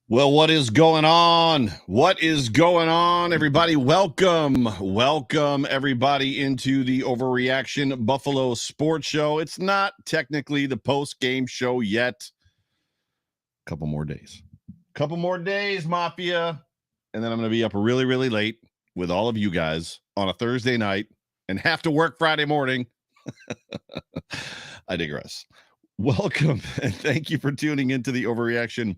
Well, what is going on? What is going on, everybody? Welcome, everybody, into the Overreaction Buffalo Sports Show. It's not technically the post-game show yet. Couple more days, Mafia. And then I'm going to be up really, really late with all of you guys on a Thursday night and have to work Friday morning. I digress. Welcome, and thank you for tuning into the Overreaction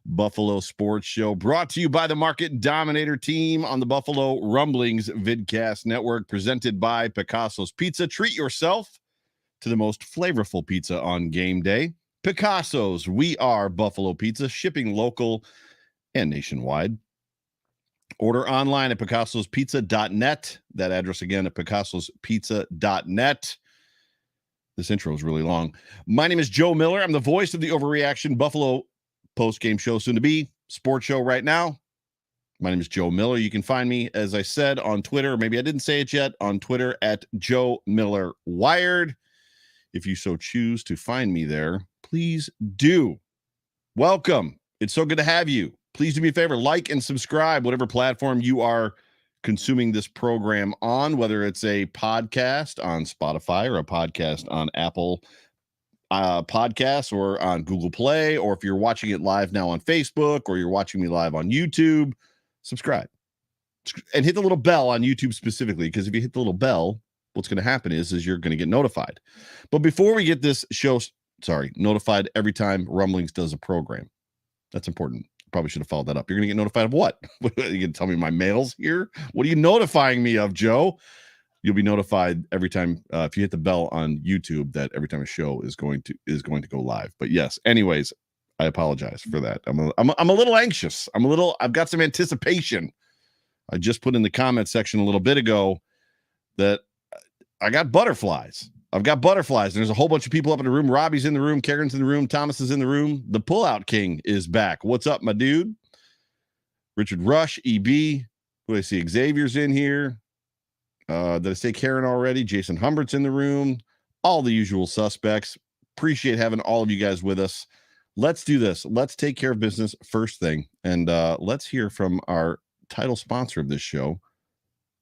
Buffalo Sports Show, brought to you by the Market Dominator team on the Buffalo Rumblings Vidcast Network, presented by Picasso's Pizza. Treat yourself to the most flavorful pizza on game day. Picasso's, we are Buffalo Pizza, shipping local and nationwide. Order online at picassospizza.net. That address again at picassospizza.net. This intro is really long. My name is Joe Miller. I'm the voice of the Overreaction Buffalo Post Game Show, soon to be sports show right now. My name is Joe Miller. You can find me, as I said, on Twitter. Maybe I didn't say it yet, on Twitter at Joe Miller Wired. If you so choose to find me there, please do. Welcome. It's so good to have you. Please do me a favor, like and subscribe, whatever platform you are consuming this program on, whether it's a podcast on Spotify or a podcast on Apple podcasts or on Google Play, or if you're watching it live now on Facebook or you're watching me live on YouTube, subscribe and hit the little bell on YouTube specifically, because if you hit the little bell, what's going to happen is you're going to get notified. But before we get this show, notified every time Rumblings does a program. That's important. Probably should have followed that up. You're going to get notified of what? Are you going to tell me my mail's here? What are you notifying me of, Joe? You'll be notified every time if you hit the bell on YouTube that every time a show is going to go live. But yes, anyways, I apologize for that. I'm a little anxious. I've got some anticipation. I just put in the comment section a little bit ago that I got butterflies. I've got butterflies. There's a whole bunch of people up in the room. Robbie's in the room. Karen's in the room. Thomas is in the room. The Pullout King is back. What's up, my dude? Richard Rush, EB. Who do I see? Xavier's in here. Did I say Karen already? Jason Humbert's in the room. All the usual suspects. Appreciate having all of you guys with us. Let's do this. Let's take care of business first thing. And let's hear from our title sponsor of this show,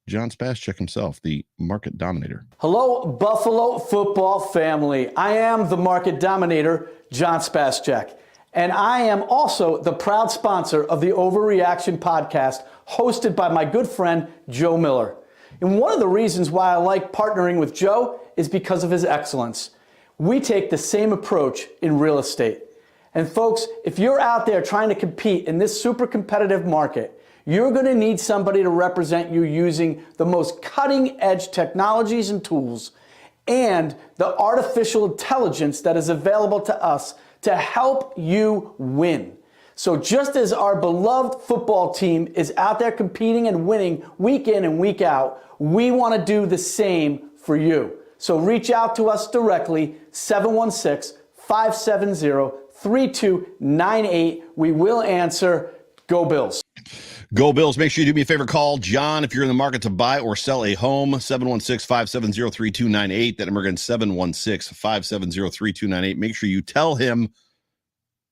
John Spaschek himself, the Market Dominator. Hello, Buffalo football family. I am the Market Dominator, John Spaschek. And I am also the proud sponsor of the Overreaction podcast, hosted by my good friend, Joe Miller. And one of the reasons why I like partnering with Joe is because of his excellence. We take the same approach in real estate. And folks, if you're out there trying to compete in this super competitive market, you're going to need somebody to represent you using the most cutting edge technologies and tools and the artificial intelligence that is available to us to help you win. So just as our beloved football team is out there competing and winning week in and week out, we want to do the same for you. So reach out to us directly, 716-570-3298. We will answer. Go Bills. Go Bills. Make sure you do me a favor. Call John if you're in the market to buy or sell a home. 716-570-3298. That number again, 716-570-3298. Make sure you tell him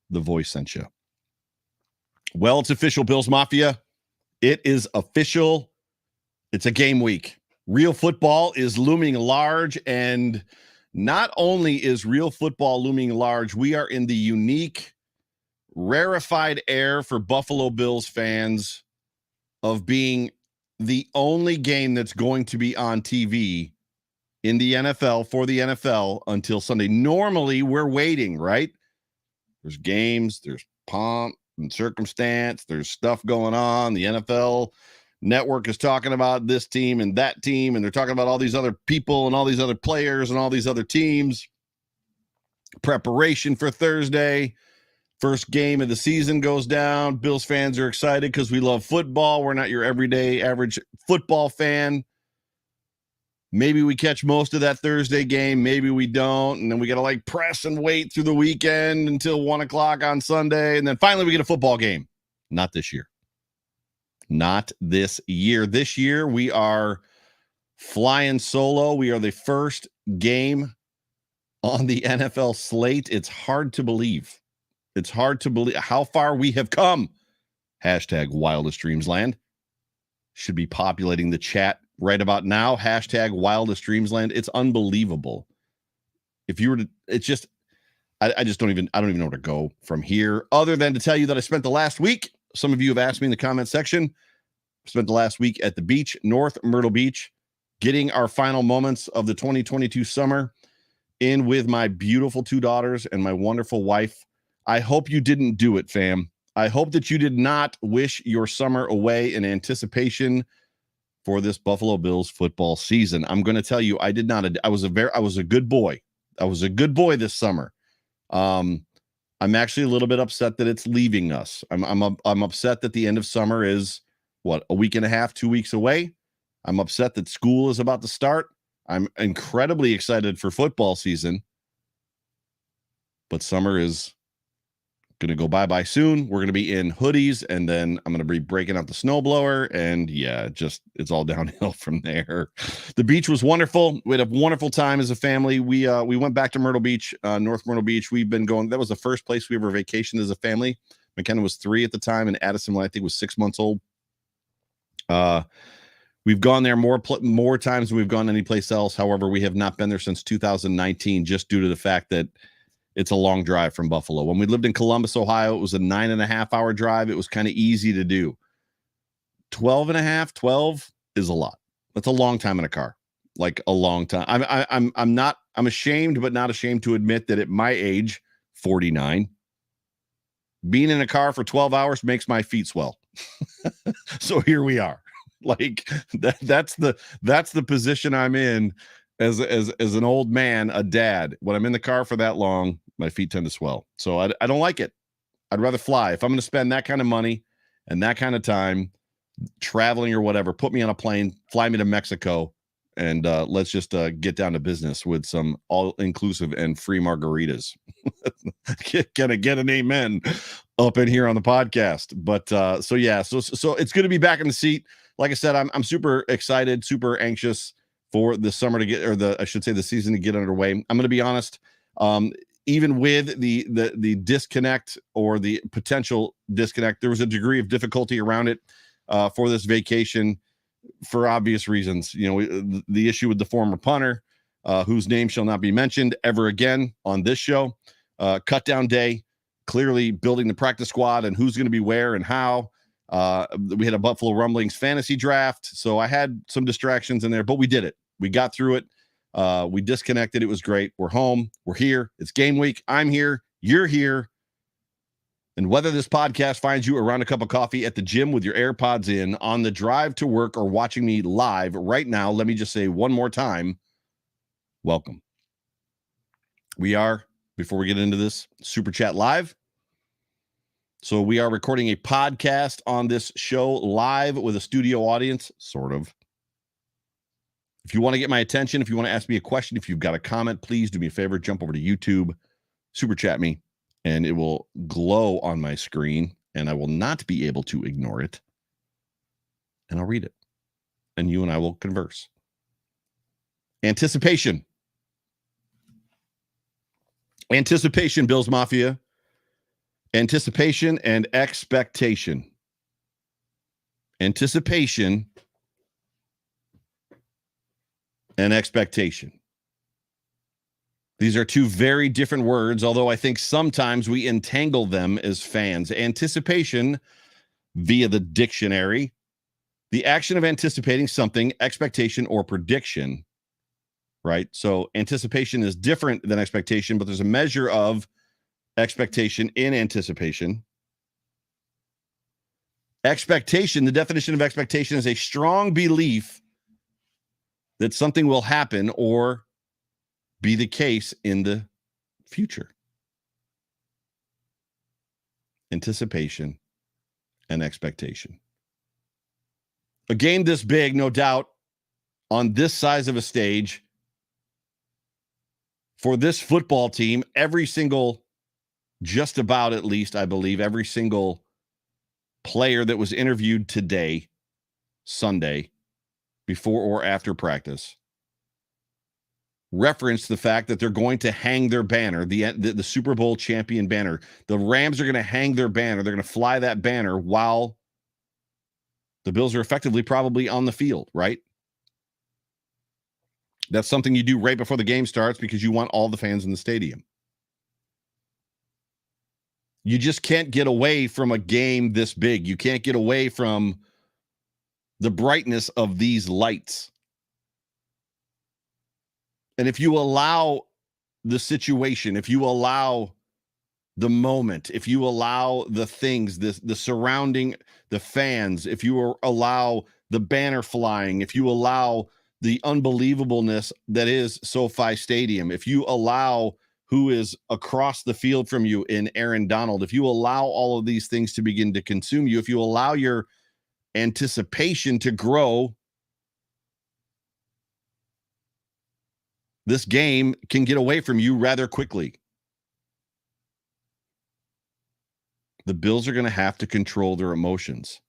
the voice sent you. Well, it's official, Bills Mafia. It is official. It's a game week. Real football is looming large, and not only is real football looming large, we are in the unique, rarefied air for Buffalo Bills fans of being the only game that's going to be on TV in the NFL for the NFL until Sunday. Normally, we're waiting, right? There's games, there's pomp and circumstance, there's stuff going on. The NFL Network is talking about this team and that team, and they're talking about all these other people and all these other players and all these other teams. Preparation for Thursday. First game of the season goes down. Bills fans are excited because we love football. We're not your everyday average football fan. Maybe we catch most of that Thursday game. Maybe we don't. And then we got to press and wait through the weekend until 1 o'clock on Sunday. And then finally we get a football game. Not this year. Not this year. This year we are flying solo. We are the first game on the NFL slate. It's hard to believe. It's hard to believe how far we have come. Hashtag Wildest Dreams Land. Should be populating the chat right about now. Hashtag Wildest Dreams Land. It's unbelievable. If you were to, it's just, I don't even know where to go from here other than to tell you that I spent the last week. Some of you have asked me in the comment section. Spent the last week at the beach, North Myrtle Beach, getting our final moments of the 2022 summer in with my beautiful 2 daughters and my wonderful wife. I hope you didn't do it, fam. I hope that you did not wish your summer away in anticipation for this Buffalo Bills football season. I'm going to tell you, I did not. I was a good boy. I was a good boy this summer. I'm actually a little bit upset that it's leaving us. I'm upset that the end of summer is a week and a half, 2 weeks away. I'm upset that school is about to start. I'm incredibly excited for football season, but summer is going to go bye-bye soon. We're going to be in hoodies, and then I'm going to be breaking out the snowblower, and yeah, it's all downhill from there. The beach was wonderful. We had a wonderful time as a family. We went back to Myrtle Beach, North Myrtle Beach. We've been going. That was the first place we ever vacationed as a family. McKenna was 3 at the time, and Addison, I think, was 6 months old. We've gone there more times than we've gone any place else. However, we have not been there since 2019, just due to the fact that it's a long drive from Buffalo. When we lived in Columbus, Ohio, it was a 9.5-hour drive. It was kind of easy to do. 12 is a lot. That's a long time in a car, like a long time. I'm ashamed, but not ashamed to admit that at my age, 49, being in a car for 12 hours makes my feet swell. So here we are. Like that's the position I'm in as an old man, a dad. When I'm in the car for that long, my feet tend to swell. So I don't like it. I'd rather fly. If I'm going to spend that kind of money and that kind of time traveling or whatever, put me on a plane, fly me to Mexico, and let's just get down to business with some all-inclusive and free margaritas. Gonna get an amen up in here on the podcast. But so it's good to be back in the seat. Like I said, I'm super excited, super anxious for the summer to get, or the season to get underway. I'm going to be honest. Even with the disconnect or the potential disconnect, there was a degree of difficulty around it for this vacation for obvious reasons. You know, the issue with the former punter, whose name shall not be mentioned ever again on this show. Cut down day, clearly building the practice squad and who's going to be where and how. We had a Buffalo Rumblings fantasy draft, so I had some distractions in there, but we did it. We got through it. We disconnected. It was great. We're home. We're here. It's game week. I'm here. You're here. And whether this podcast finds you around a cup of coffee at the gym with your AirPods in, on the drive to work, or watching me live right now, let me just say one more time, welcome. We are, before we get into this, Super Chat Live. So we are recording a podcast on this show live with a studio audience, sort of. If you want to get my attention, if you want to ask me a question, if you've got a comment, please do me a favor, jump over to YouTube, Super Chat me, and it will glow on my screen, and I will not be able to ignore it. And I'll read it. And you and I will converse. Anticipation. Anticipation, Bills Mafia. Anticipation and expectation. Anticipation and expectation. These are two very different words, although I think sometimes we entangle them as fans. Anticipation, via the dictionary, the action of anticipating something, expectation or prediction, right? So anticipation is different than expectation, but there's a measure of expectation in anticipation. Expectation, the definition of expectation is a strong belief that something will happen or be the case in the future. Anticipation and expectation. A game this big, no doubt, on this size of a stage, for this football team, every single, just about at least, I believe, every single player that was interviewed today, Sunday, before or after practice, referenced the fact that they're going to hang their banner, the Super Bowl champion banner. The Rams are going to hang their banner. They're going to fly that banner while the Bills are effectively probably on the field, right? That's something you do right before the game starts because you want all the fans in the stadium. You just can't get away from a game this big. You can't get away from the brightness of these lights. And if you allow the situation, if you allow the moment, if you allow the things, the surrounding, the fans, if you allow the banner flying, if you allow the unbelievableness that is SoFi Stadium, if you allow who is across the field from you in Aaron Donald, if you allow all of these things to begin to consume you, if you allow your anticipation to grow, this game can get away from you rather quickly. The Bills are going to have to control their emotions.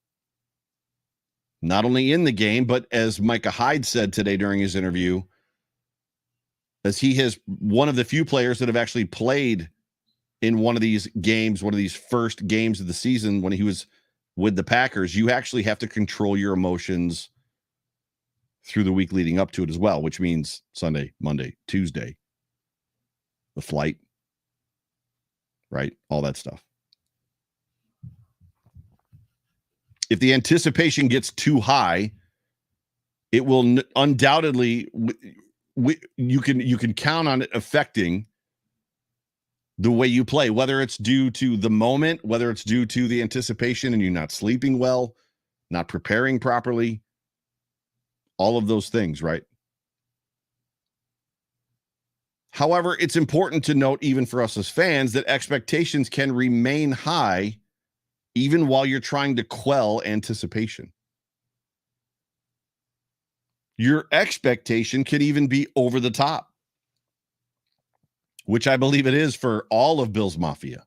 Not only in the game, but as Micah Hyde said today during his interview, as he has one of the few players that have actually played in one of these games, one of these first games of the season when he was with the Packers, you actually have to control your emotions through the week leading up to it as well, which means Sunday, Monday, Tuesday, the flight, right? All that stuff. If the anticipation gets too high, it will undoubtedly, you can count on it affecting the way you play, whether it's due to the moment, whether it's due to the anticipation and you not sleeping well, not preparing properly, all of those things, right? However, it's important to note, even for us as fans, that expectations can remain high even while you're trying to quell anticipation. Your expectation could even be over the top, which I believe it is for all of Bills Mafia.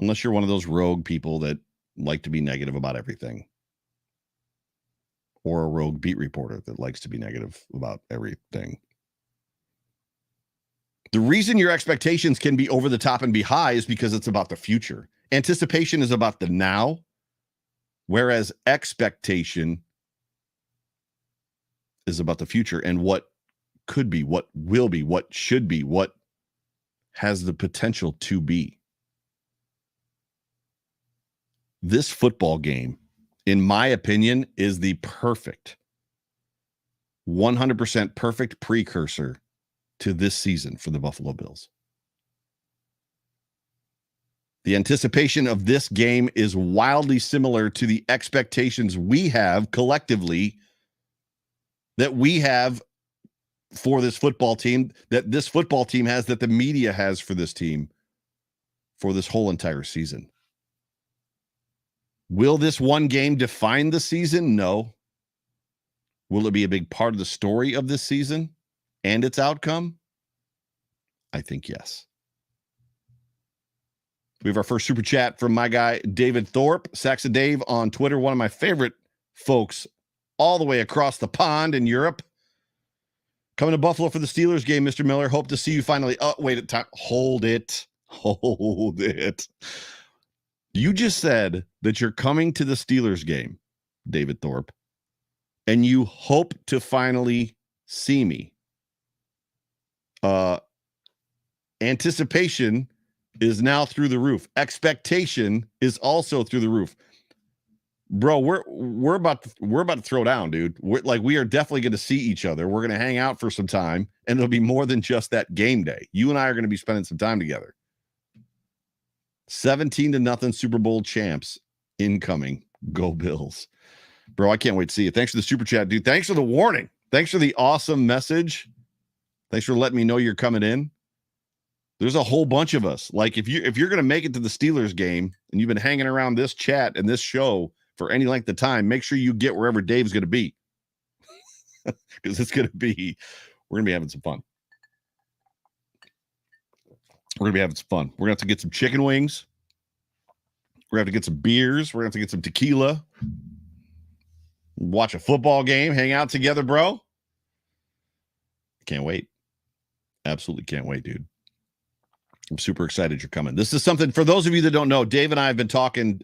Unless you're one of those rogue people that like to be negative about everything. Or a rogue beat reporter that likes to be negative about everything. The reason your expectations can be over the top and be high is because it's about the future. Anticipation is about the now, whereas expectation is about the future and what could be, what will be, what should be, what has the potential to be. This football game, in my opinion, is the perfect, 100% perfect precursor to this season for the Buffalo Bills. The anticipation of this game is wildly similar to the expectations we have collectively that we have for this football team, that this football team has, that the media has for this team for this whole entire season. Will this one game define the season? No. Will it be a big part of the story of this season and its outcome? I think yes. We have our first super chat from my guy, David Thorpe, Saxa Dave on Twitter, one of my favorite folks all the way across the pond in Europe. Coming to Buffalo for the Steelers game, Mr. Miller. Hope to see you finally. Oh, wait a time. Hold it. Hold it. You just said that you're coming to the Steelers game, David Thorpe, and you hope to finally see me. Anticipation is now through the roof. Expectation is also through the roof. Bro, we're about to throw down, dude. We are definitely going to see each other. We're going to hang out for some time, and it'll be more than just that game day. You and I are going to be spending some time together. 17-0 Super Bowl champs incoming. Go Bills. Bro, I can't wait to see you. Thanks for the super chat, dude. Thanks for the warning. Thanks for the awesome message. Thanks for letting me know you're coming in. There's a whole bunch of us. Like if you're going to make it to the Steelers game and you've been hanging around this chat and this show for any length of time, make sure you get wherever Dave's going to be. Because we're going to be having some fun. We're going to be having some fun. We're going to have to get some chicken wings. We're going to have to get some beers. We're going to have to get some tequila. Watch a football game. Hang out together, bro. Can't wait. Absolutely can't wait, dude. I'm super excited you're coming. This is something, for those of you that don't know, Dave and I have been talking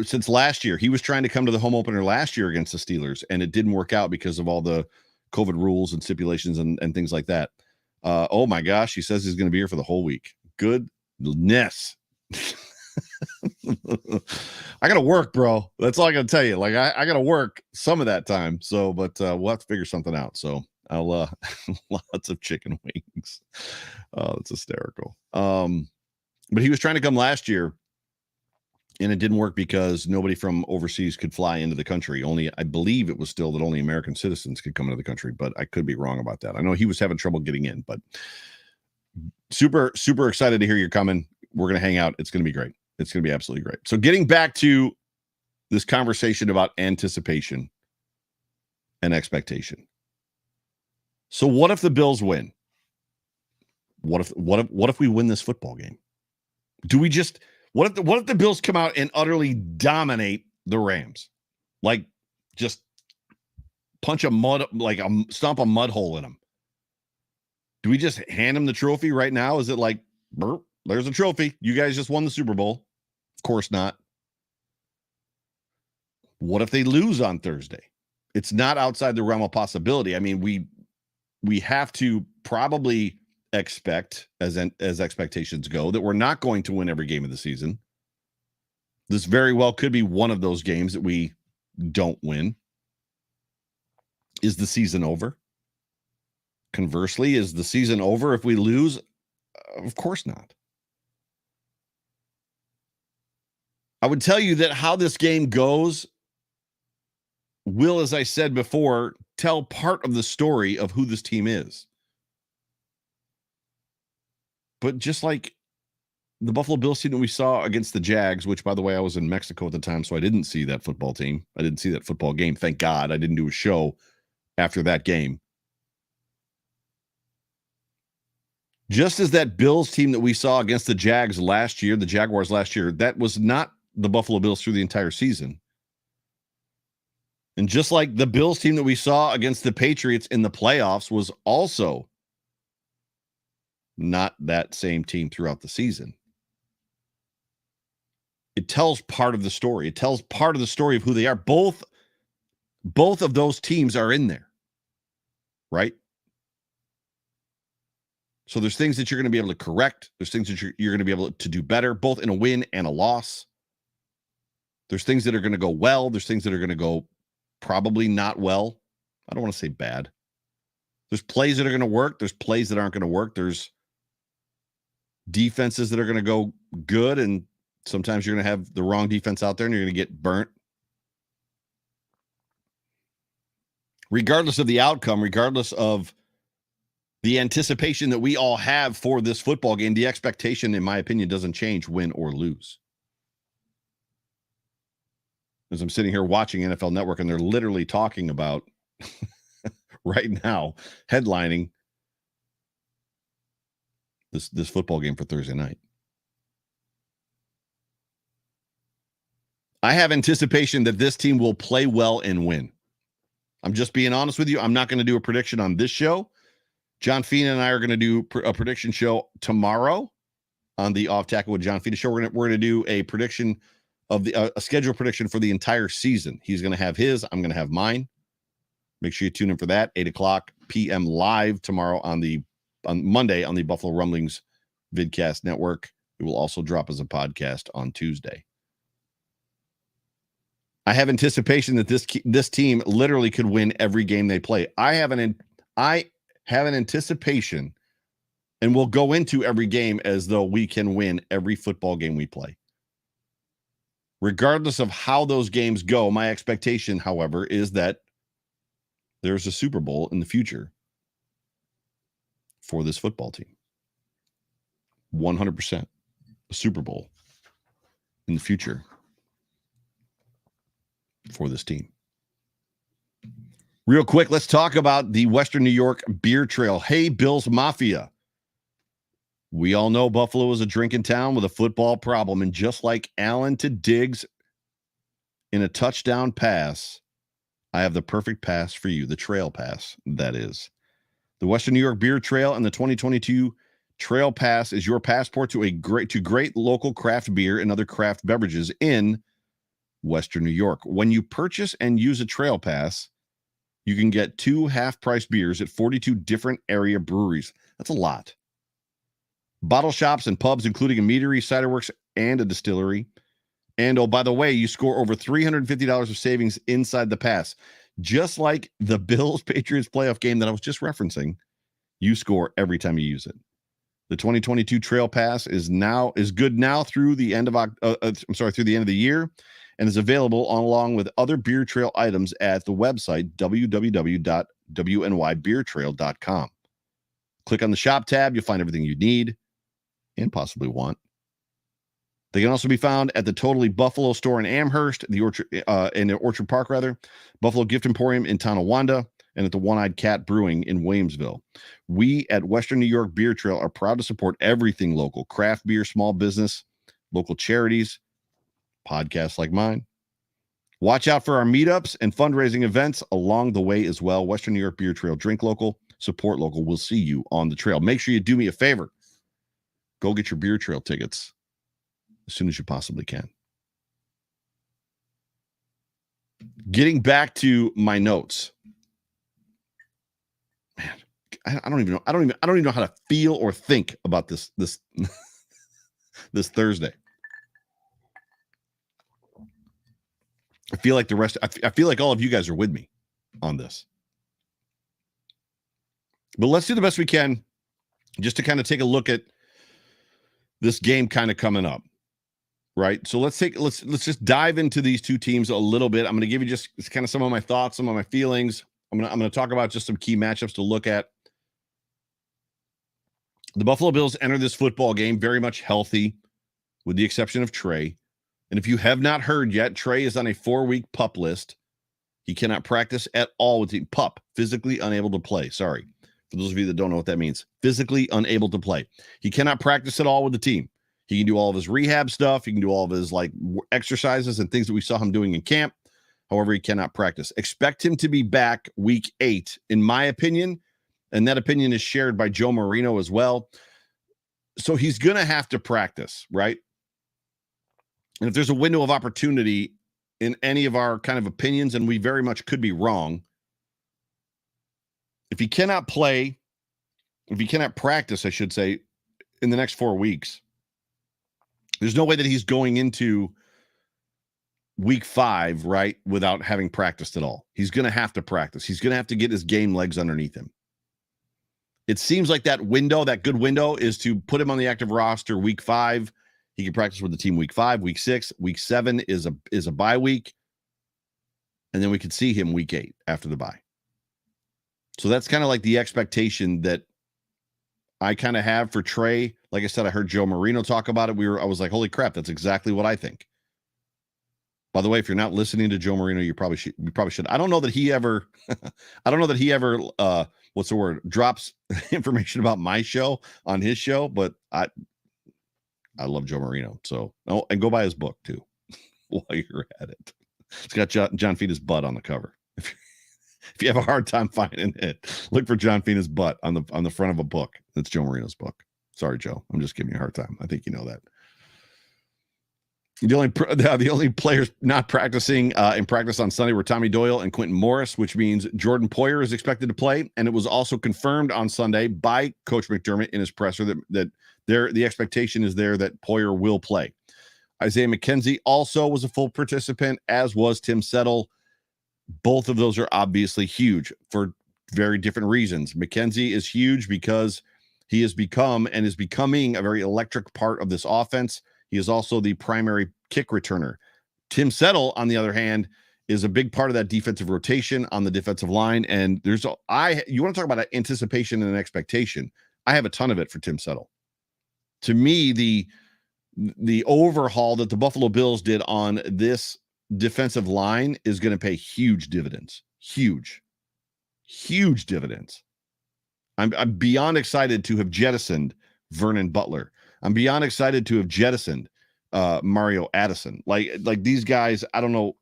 since last year. He was trying to come to the home opener last year against the Steelers, and it didn't work out because of all the COVID rules and stipulations and things like that. Oh my gosh, he says he's going to be here for the whole week. Goodness. I gotta work, bro. That's all I gotta tell you. Like I gotta work some of that time. So, but we'll have to figure something out. So I'll lots of chicken wings. Oh, it's hysterical. But he was trying to come last year, and it didn't work because nobody from overseas could fly into the country. Only, I believe it was still that only American citizens could come into the country, but I could be wrong about that. I know he was having trouble getting in, but super, super excited to hear you're coming. We're going to hang out. It's going to be great. It's going to be absolutely great. So getting back to this conversation about anticipation and expectation. So what if the Bills win? What if we win this football game? What if the Bills come out and utterly dominate the Rams? Like just stomp a mud hole in them. Do we just hand them the trophy right now? Is it like, burp, there's a trophy. You guys just won the Super Bowl. Of course not. What if they lose on Thursday? It's not outside the realm of possibility. I mean, we have to probably expect, as expectations go, that we're not going to win every game of the season. This very well could be one of those games that we don't win. Is the season over? Conversely, is the season over if we lose? Of course not. I would tell you that how this game goes will, as I said before, tell part of the story of who this team is. But just like the Buffalo Bills team that we saw against the Jags, which, by the way, I was in Mexico at the time, so I didn't see that football team. I didn't see that football game. Thank God I didn't do a show after that game. Just as that Bills team that we saw against the Jaguars last year, that was not the Buffalo Bills through the entire season. And just like the Bills team that we saw against the Patriots in the playoffs was also not that same team throughout the season. It tells part of the story. It tells part of the story of who they are. Both of those teams are in there, right? So there's things that you're going to be able to correct. There's things that you're going to be able to do better, both in a win and a loss. There's things that are going to go well. There's things that are going to go probably not well. I don't want to say bad. There's plays that are going to work. There's plays that aren't going to work. There's defenses that are going to go good, and sometimes you're going to have the wrong defense out there and you're going to get burnt. Regardless of the outcome, regardless of the anticipation that we all have for this football game, the expectation, in my opinion, doesn't change, win or lose. As I'm sitting here watching NFL Network, and they're literally talking about right now, headlining this football game for Thursday night. I have anticipation that this team will play well and win. I'm just being honest with you. I'm not going to do a prediction on this show. John Fina and I are going to do a prediction show tomorrow on the Off Tackle with John Fina show. We're going to do a prediction of a schedule prediction for the entire season. He's going to have his. I'm going to have mine. Make sure you tune in for that. 8:00 p.m. live tomorrow on Monday on the Buffalo Rumblings Vidcast Network. It will also drop as a podcast on Tuesday. I have anticipation that this team literally could win every game they play. I have an anticipation, and we'll go into every game as though we can win every football game we play. Regardless of how those games go, my expectation, however, is that there's a Super Bowl in the future for this football team. 100% a Super Bowl in the future for this team. Real quick, let's talk about the Western New York Beer Trail. Hey, Bills Mafia. We all know Buffalo is a drinking town with a football problem, and just like Allen to Diggs in a touchdown pass, I have the perfect pass for you, the trail pass, that is. The Western New York Beer Trail and the 2022 Trail Pass is your passport to great local craft beer and other craft beverages in Western New York. When you purchase and use a Trail Pass, you can get 2 half-price beers at 42 different area breweries. That's a lot. Bottle shops and pubs, including a meadery, cider works, and a distillery. And, oh, by the way, you score over $350 of savings inside the pass. Just like the Bills-Patriots playoff game that I was just referencing, you score every time you use it. The 2022 Trail Pass is good now through the end of through the end of the year, and is available along with other Beer Trail items at the website www.wnybeertrail.com. Click on the shop tab, you'll find everything you need and possibly want. They can also be found at the Totally Buffalo store in Amherst, the Orchard Park, Buffalo Gift Emporium in Tonawanda, and at the One-Eyed Cat Brewing in Williamsville. We at Western New York Beer Trail are proud to support everything local: craft beer, small business, local charities, podcasts like mine. Watch out for our meetups and fundraising events along the way as well. Western New York Beer Trail, drink local, support local. We'll see you on the trail. Make sure you do me a favor. Go get your Beer Trail tickets as soon as you possibly can. Getting back to my notes. Man, I don't even know. I don't even know how to feel or think about this this Thursday. I feel like I feel like all of you guys are with me on this. But let's do the best we can just to kind of take a look at this game kind of coming up. Right? So let's just dive into these two teams a little bit. I'm going to give you just kind of some of my thoughts, some of my feelings. I'm going to talk about just some key matchups to look at. The Buffalo Bills enter this football game very much healthy, with the exception of Trey. And if you have not heard yet, Trey is on a 4-week PUP list. He cannot practice at all with the PUP, physically unable to play. Sorry. For those of you that don't know what that means, physically unable to play. He cannot practice at all with the team. He can do all of his rehab stuff. He can do all of his exercises and things that we saw him doing in camp. However, he cannot practice. Expect him to be back week 8, in my opinion. And that opinion is shared by Joe Marino as well. So he's going to have to practice, right? And if there's a window of opportunity in any of our kind of opinions, and we very much could be wrong, if he cannot play, if he cannot practice, I should say, in the next 4 weeks, there's no way that he's going into week 5, right, without having practiced at all. He's going to have to practice. He's going to have to get his game legs underneath him. It seems like that good window, is to put him on the active roster week 5. He can practice with the team week 5, week 6, week 7 is a bye week. And then we could see him week 8 after the bye. So that's kind of like the expectation that I kind of have for Trey. Like I said, I heard Joe Marino talk about it. I was like, holy crap, that's exactly what I think. By the way, if you're not listening to Joe Marino, you probably should. I don't know that he ever what's the word, drops information about my show on his show, but I love Joe Marino. So, and go buy his book too while you're at it. It's got John Fina's butt on the cover. If you have a hard time finding it, look for John Fina's butt on the front of a book. That's Joe Marino's book. Sorry, Joe. I'm just giving you a hard time. I think you know that. The only players not practicing in practice on Sunday were Tommy Doyle and Quentin Morris, which means Jordan Poyer is expected to play. And it was also confirmed on Sunday by Coach McDermott in his presser that the expectation is there that Poyer will play. Isaiah McKenzie also was a full participant, as was Tim Settle. Both of those are obviously huge for very different reasons. McKenzie is huge because he has become and is becoming a very electric part of this offense. He is also the primary kick returner. Tim Settle, on the other hand, is a big part of that defensive rotation on the defensive line. And you want to talk about anticipation and expectation. I have a ton of it for Tim Settle. To me, the overhaul that the Buffalo Bills did on this defensive line is going to pay huge dividends. Huge dividends. I'm beyond excited to have jettisoned Vernon Butler. I'm beyond excited to have jettisoned Mario Addison. Like these guys, I don't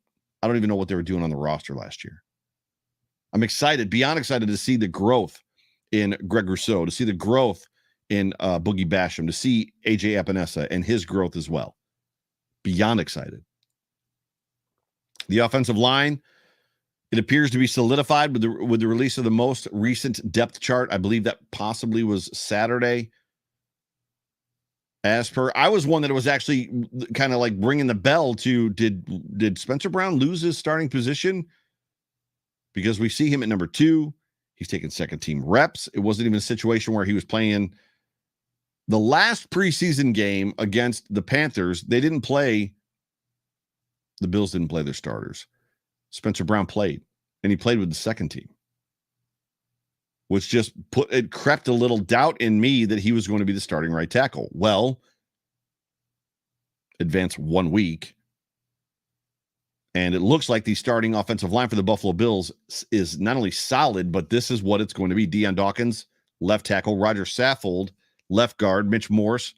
even know what they were doing on the roster last year. I'm beyond excited to see the growth in Greg Rousseau, to see the growth in Boogie Basham, to see AJ Epinesa and his growth as well. Beyond excited. The offensive line, it appears to be solidified with the release of the most recent depth chart. I believe that possibly was Saturday. As per, I was one that was actually kind of like bringing the bell to, did Spencer Brown lose his starting position? Because we see him at number 2. He's taking second team reps. It wasn't even a situation where he was playing the last preseason game against the Panthers. The Bills didn't play their starters. Spencer Brown played, and he played with the second team, which just crept a little doubt in me that he was going to be the starting right tackle. Well, advance 1 week, and it looks like the starting offensive line for the Buffalo Bills is not only solid, but this is what it's going to be. Deion Dawkins, left tackle. Roger Saffold, left guard. Mitch Morse,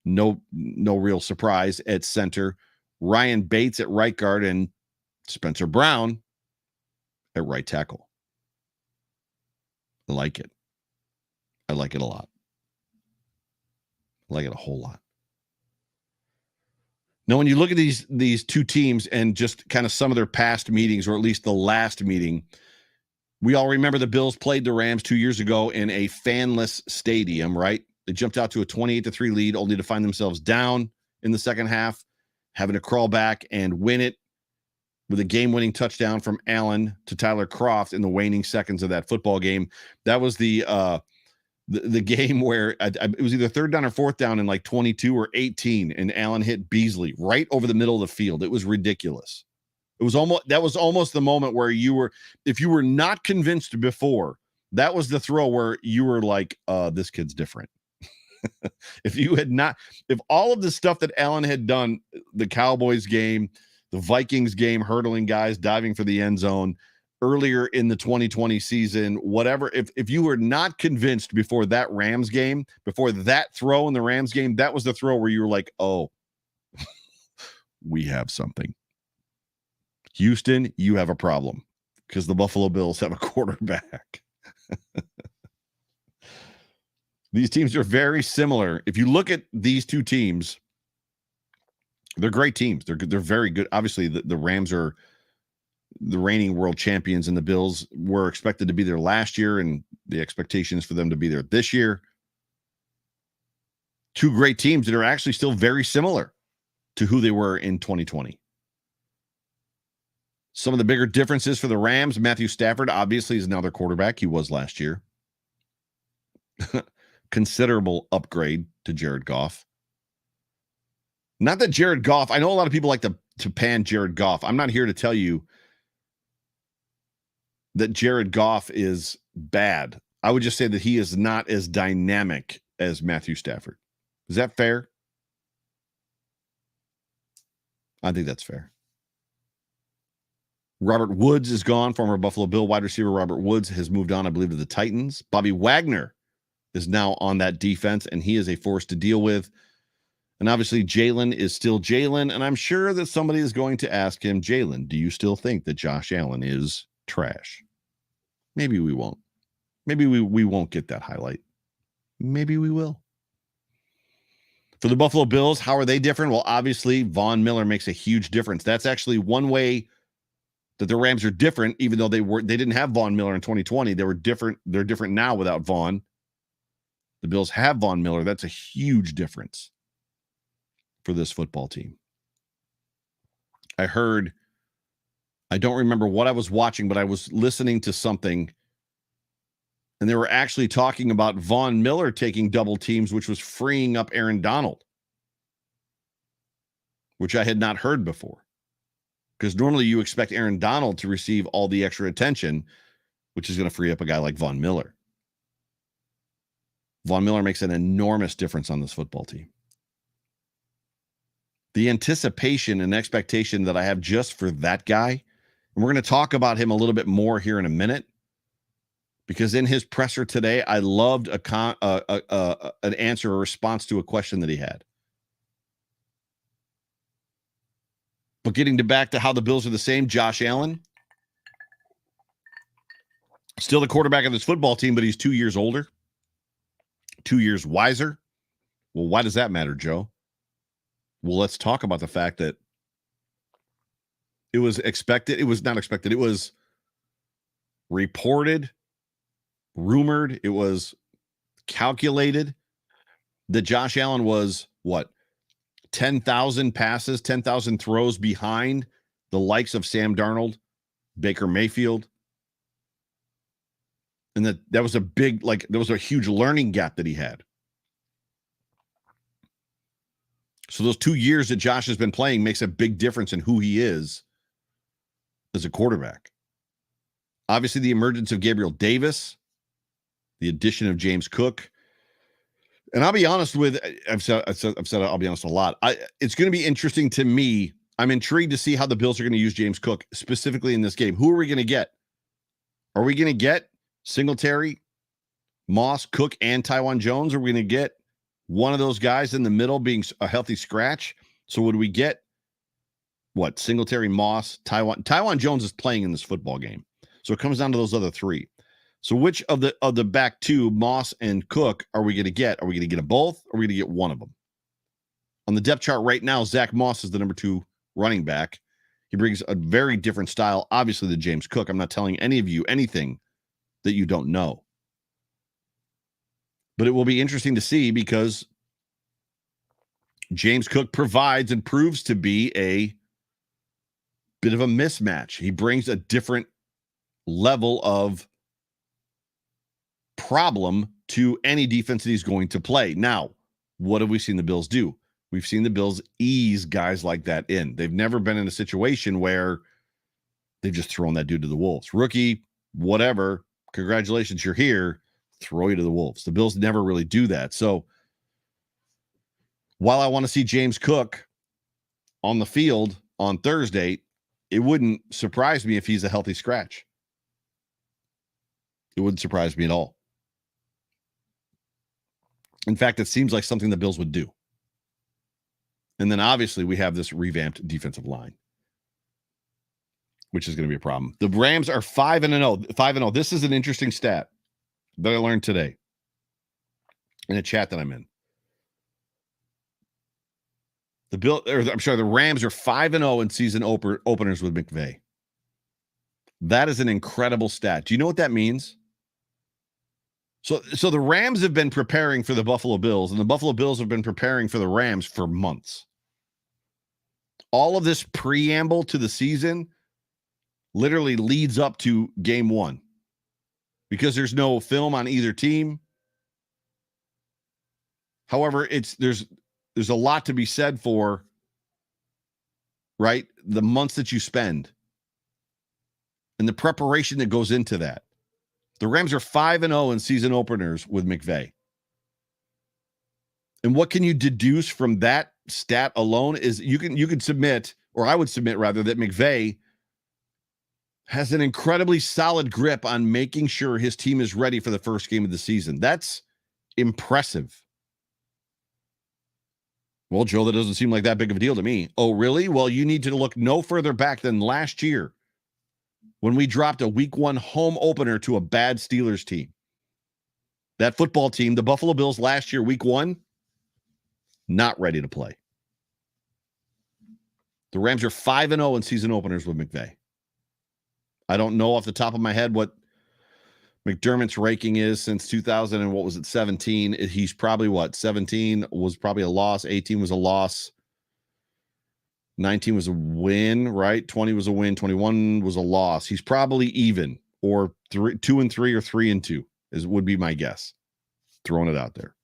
no real surprise, at center. Ryan Bates at right guard, and Spencer Brown at right tackle. I like it. I like it a lot. I like it a whole lot. Now, when you look at these two teams and just kind of some of their past meetings, or at least the last meeting, we all remember the Bills played the Rams 2 years ago in a fanless stadium, right? They jumped out to a 28-3 lead, only to find themselves down in the second half, having to crawl back and win it with a game-winning touchdown from Allen to Tyler Kroft in the waning seconds of that football game. That was the game where it was either third down or fourth down in like 22 or 18, and Allen hit Beasley right over the middle of the field. It was ridiculous. That was almost the moment where if you were not convinced before, that was the throw where you were like, this kid's different. If all of the stuff that Allen had done, the Cowboys game, the Vikings game, hurdling guys, diving for the end zone earlier in the 2020 season, whatever, if you were not convinced before that Rams game, before that throw in the Rams game, that was the throw where you were like, oh, we have something. Houston, you have a problem, because the Buffalo Bills have a quarterback. These teams are very similar. If you look at these two teams, they're great teams. They're very good. Obviously, the Rams are the reigning world champions, and the Bills were expected to be there last year, and the expectation is for them to be there this year. Two great teams that are actually still very similar to who they were in 2020. Some of the bigger differences for the Rams, Matthew Stafford obviously is now their quarterback. He was last year. Considerable upgrade to Jared Goff. Not that Jared Goff, I know a lot of people like to pan Jared Goff. I'm not here to tell you that Jared Goff is bad. I would just say that he is not as dynamic as Matthew Stafford. Is that fair? I think that's fair. Robert Woods is gone. Former Buffalo Bill wide receiver Robert Woods has moved on, I believe, to the Titans. Bobby Wagner is now on that defense, and he is a force to deal with. And obviously, Jalen is still Jalen, and I'm sure that somebody is going to ask him, Jalen, do you still think that Josh Allen is trash? Maybe we won't. Maybe we won't get that highlight. Maybe we will. For the Buffalo Bills, how are they different? Well, obviously, Von Miller makes a huge difference. That's actually one way that the Rams are different, even though they didn't have Von Miller in 2020. They were different. They're different now without Von. The Bills have Von Miller. That's a huge difference for this football team. I don't remember what I was watching, but I was listening to something, and they were actually talking about Von Miller taking double teams, which was freeing up Aaron Donald, which I had not heard before. Because normally you expect Aaron Donald to receive all the extra attention, which is going to free up a guy like Von Miller. Von Miller makes an enormous difference on this football team. The anticipation and expectation that I have just for that guy, and we're going to talk about him a little bit more here in a minute, because in his presser today, I loved an answer, a response to a question that he had. But getting back to how the Bills are the same, Josh Allen. Still the quarterback of this football team, but he's 2 years older, 2 years wiser. Well, why does that matter, Joe? Well, let's talk about the fact that it was expected. It was not expected. It was reported, rumored. It was calculated that Josh Allen was, 10,000 passes, 10,000 throws behind the likes of Sam Darnold, Baker Mayfield. And that was a big, there was a huge learning gap that he had. So those 2 years that Josh has been playing makes a big difference in who he is as a quarterback. Obviously, the emergence of Gabriel Davis, the addition of James Cook. And I'll be honest I've said I'll be honest a lot. It's going to be interesting to me. I'm intrigued to see how the Bills are going to use James Cook specifically in this game. Who are we going to get? Are we going to get Singletary, Moss, Cook, and Tywan Jones? Are we going to get one of those guys in the middle being a healthy scratch? So would we get Singletary, Moss, Tywan Jones is playing in this football game. So it comes down to those other three. So which of the back two, Moss and Cook, are we going to get? Are we going to get them both? Or are we going to get one of them? On the depth chart right now, Zach Moss is the number 2 running back. He brings a very different style, obviously, than James Cook. I'm not telling any of you anything that you don't know. But it will be interesting to see because James Cook provides and proves to be a bit of a mismatch. He brings a different level of problem to any defense that he's going to play. Now, what have we seen the Bills do? We've seen the Bills ease guys like that in. They've never been in a situation where they've just thrown that dude to the wolves. Rookie, whatever, congratulations, you're here, throw you to the wolves. The Bills never really do that. So while I want to see James Cook on the field on Thursday, it wouldn't surprise me if he's a healthy scratch. It wouldn't surprise me at all. In fact, it seems like something the Bills would do. And then obviously we have this revamped defensive line, which is going to be a problem. The Rams are 5-0. 5-0. This is an interesting stat that I learned today in a chat that I'm in. The Rams are 5-0 in season openers with McVay. That is an incredible stat. Do you know what that means? So the Rams have been preparing for the Buffalo Bills, and the Buffalo Bills have been preparing for the Rams for months. All of this preamble to the season literally leads up to game 1 because there's no film on either team. However, there's a lot to be said for, right, the months that you spend and the preparation that goes into that. The Rams are 5-0 in season openers with McVay. And what can you deduce from that stat alone is you can submit, or I would submit rather, that McVay has an incredibly solid grip on making sure his team is ready for the first game of the season. That's impressive. Well, Joe, that doesn't seem like that big of a deal to me. Oh, really? Well, you need to look no further back than last year when we dropped a week 1 home opener to a bad Steelers team. That football team, the Buffalo Bills last year, week 1, not ready to play. The Rams are 5-0 in season openers with McVay. I don't know off the top of my head what McDermott's ranking is since 2000 and what was it, 17. He's probably 17 was probably a loss. 18 was a loss. 19 was a win, right? 20 was a win. 21 was a loss. He's probably even, or 2-3 or 3-2 would be my guess. Throwing it out there.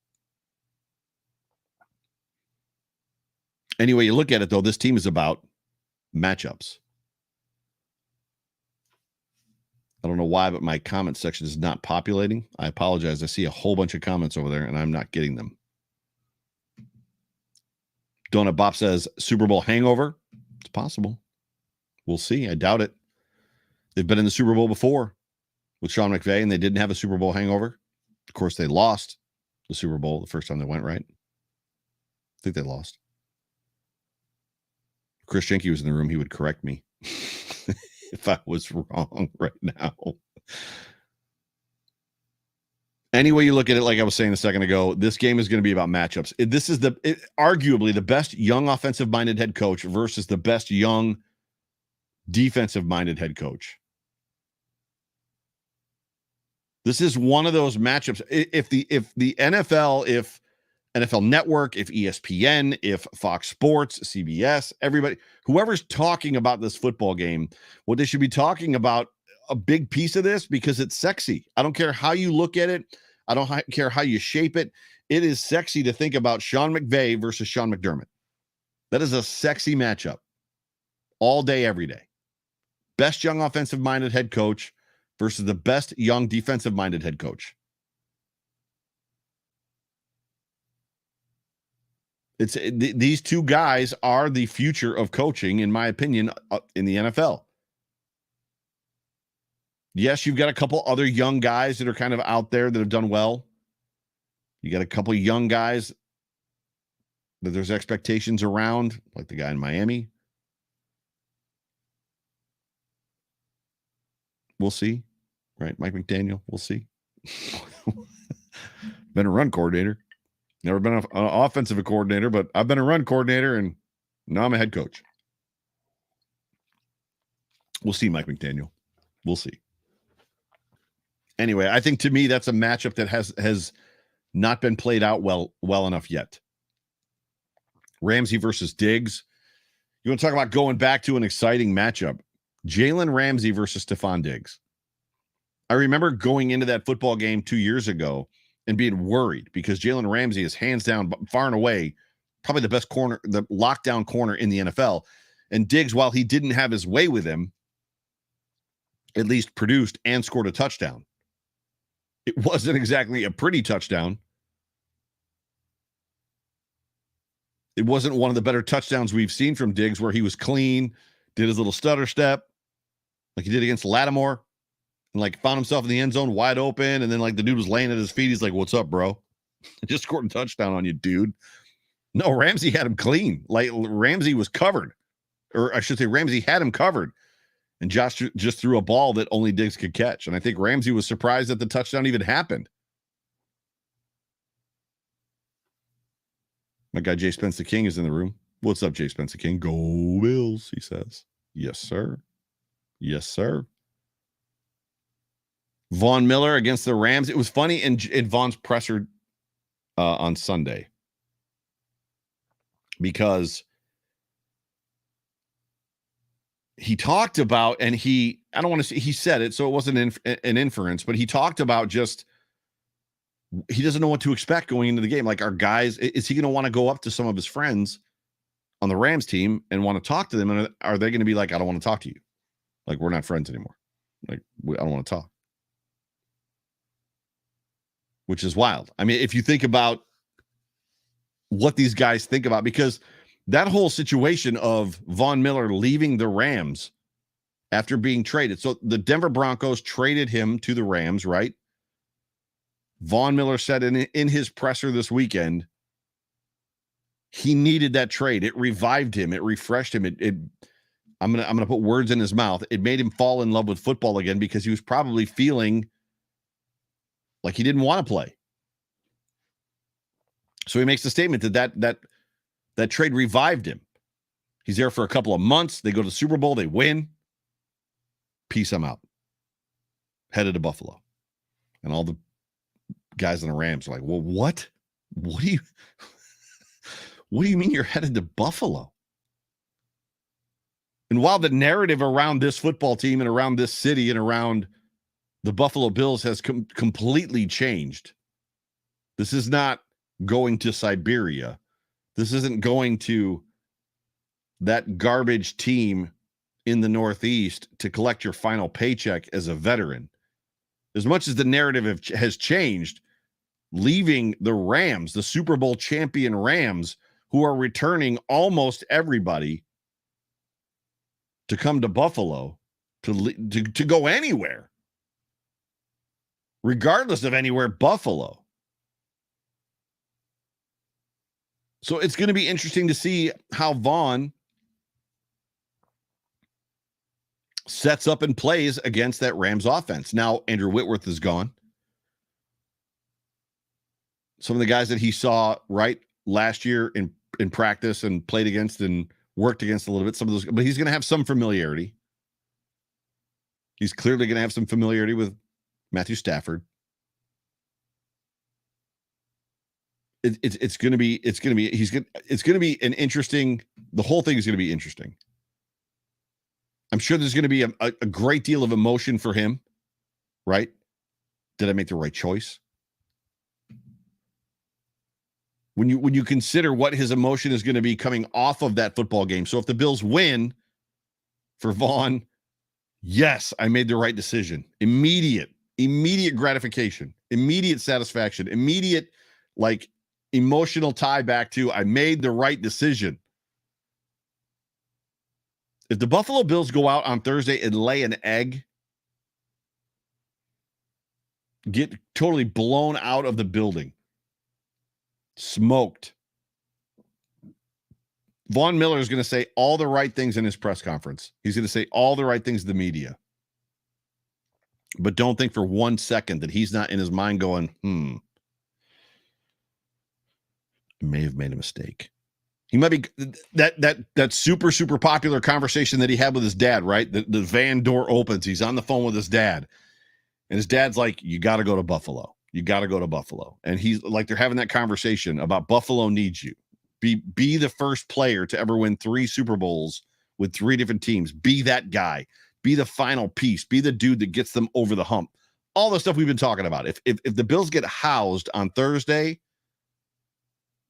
Anyway, you look at it though, this team is about matchups. I don't know why, but my comment section is not populating. I apologize. I see a whole bunch of comments over there and I'm not getting them. Donut Bop says Super Bowl hangover. It's possible. We'll see. I doubt it. They've been in the Super Bowl before with Sean McVay and they didn't have a Super Bowl hangover. Of course, they lost the Super Bowl the first time they went, right? I think they lost. Chris Jenke was in the room. He would correct me if I was wrong right now. Any way you look at it, like I was saying a second ago, this game is going to be about matchups. This is arguably the best young offensive-minded head coach versus the best young defensive-minded head coach. This is one of those matchups. If the NFL, if NFL Network, if ESPN, if Fox Sports, CBS, everybody, whoever's talking about this football game, what they should be talking about, a big piece of this, because it's sexy. I don't care how you look at it. I don't care how you shape it. It is sexy to think about Sean McVay versus Sean McDermott. That is a sexy matchup all day, every day. Best young offensive-minded head coach versus the best young defensive-minded head coach. These two guys are the future of coaching, in my opinion, in the NFL. Yes, you've got a couple other young guys that are kind of out there that have done well. You got a couple young guys that there's expectations around, like the guy in Miami. We'll see, right? Mike McDaniel, we'll see. Been a run coordinator. Never been an offensive coordinator, but I've been a run coordinator, and now I'm a head coach. We'll see, Mike McDaniel. We'll see. Anyway, I think to me that's a matchup that has not been played out well enough yet. Ramsey versus Diggs. You want to talk about going back to an exciting matchup? Jalen Ramsey versus Stephon Diggs. I remember going into that football game 2 years ago and being worried because Jalen Ramsey is hands down, far and away, probably the best corner, the lockdown corner in the NFL. And Diggs, while he didn't have his way with him, at least produced and scored a touchdown. It wasn't exactly a pretty touchdown. It wasn't one of the better touchdowns we've seen from Diggs, where he was clean, did his little stutter step like he did against Lattimore, and like found himself in the end zone wide open. And then like the dude was laying at his feet. He's like, "What's up, bro? I just scored a touchdown on you, dude." No, Ramsey had him clean. Like Ramsey was covered, or I should say Ramsey had him covered. And Josh just threw a ball that only Diggs could catch. And I think Ramsey was surprised that the touchdown even happened. My guy, Jay Spencer King, is in the room. What's up, Jay Spencer King? Go Bills, he says. Yes, sir. Yes, sir. Von Miller against the Rams. It was funny in Von's presser on Sunday because he talked about, and I don't want to say he said it, so it wasn't an inference, but he talked about just, he doesn't know what to expect going into the game. Like, our guys, is he going to want to go up to some of his friends on the Rams team and want to talk to them? And are they going to be like, "I don't want to talk to you. Like, we're not friends anymore. Like, I don't want to talk." Which is wild. I mean, if you think about what these guys think about, because that whole situation of Von Miller leaving the Rams after being traded. So the Denver Broncos traded him to the Rams, right? Von Miller said in his presser this weekend, he needed that trade. It revived him. It refreshed him. I'm gonna put words in his mouth. It made him fall in love with football again, because he was probably feeling like he didn't want to play. So he makes the statement that trade revived him. He's there for a couple of months. They go to the Super Bowl. They win. Peace, I'm out. Headed to Buffalo. And all the guys in the Rams are like, "Well, what? What do you mean you're headed to Buffalo?" And while the narrative around this football team and around this city and around the Buffalo Bills has completely changed, this is not going to Siberia. This isn't going to that garbage team in the Northeast to collect your final paycheck as a veteran. As much as the narrative has changed, leaving the Rams, the Super Bowl champion Rams, who are returning almost everybody, to come to Buffalo, to go anywhere, regardless of anywhere, Buffalo. So it's going to be interesting to see how Vaughn sets up and plays against that Rams offense. Now, Andrew Whitworth is gone. some of the guys that he saw right last year in practice and played against and worked against a little bit, some of those, but he's going to have some familiarity. He's clearly going to have some familiarity with Matthew Stafford. It's going to be an interesting, the whole thing is going to be interesting. I'm sure there's going to be a great deal of emotion for him, right? Did I make the right choice? When you consider what his emotion is going to be coming off of that football game. So if the Bills win, for Vaughn, yes, I made the right decision. Immediate gratification, immediate satisfaction, immediate emotional tie back to I made the right decision. If the Buffalo Bills go out on Thursday and lay an egg, get totally blown out of the building, smoked, Von Miller is going to say all the right things in his press conference. He's going to say all the right things to the media. But don't think for 1 second that he's not in his mind going, I may have made a mistake. He might be that super, super popular conversation that he had with his dad, right? The van door opens. He's on the phone with his dad. And his dad's like, you got to go to Buffalo. You got to go to Buffalo. And he's like, they're having that conversation about Buffalo needs you. Be the first player to ever win 3 Super Bowls with 3 different teams. Be that guy. Be the final piece. Be the dude that gets them over the hump. All the stuff we've been talking about. If the Bills get housed on Thursday,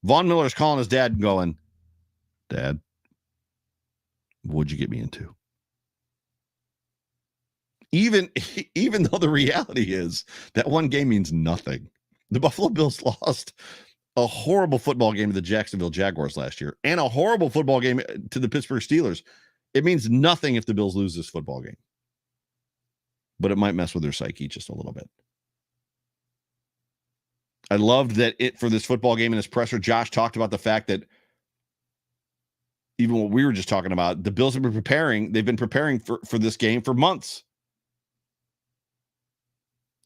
Von Miller's calling his dad and going, Dad, what'd you get me into? Even though the reality is that one game means nothing. The Buffalo Bills lost a horrible football game to the Jacksonville Jaguars last year and a horrible football game to the Pittsburgh Steelers. It means nothing if the Bills lose this football game. But it might mess with their psyche just a little bit. I loved that for this football game in his presser, Josh talked about the fact that even what we were just talking about, the Bills have been preparing. They've been preparing for this game for months.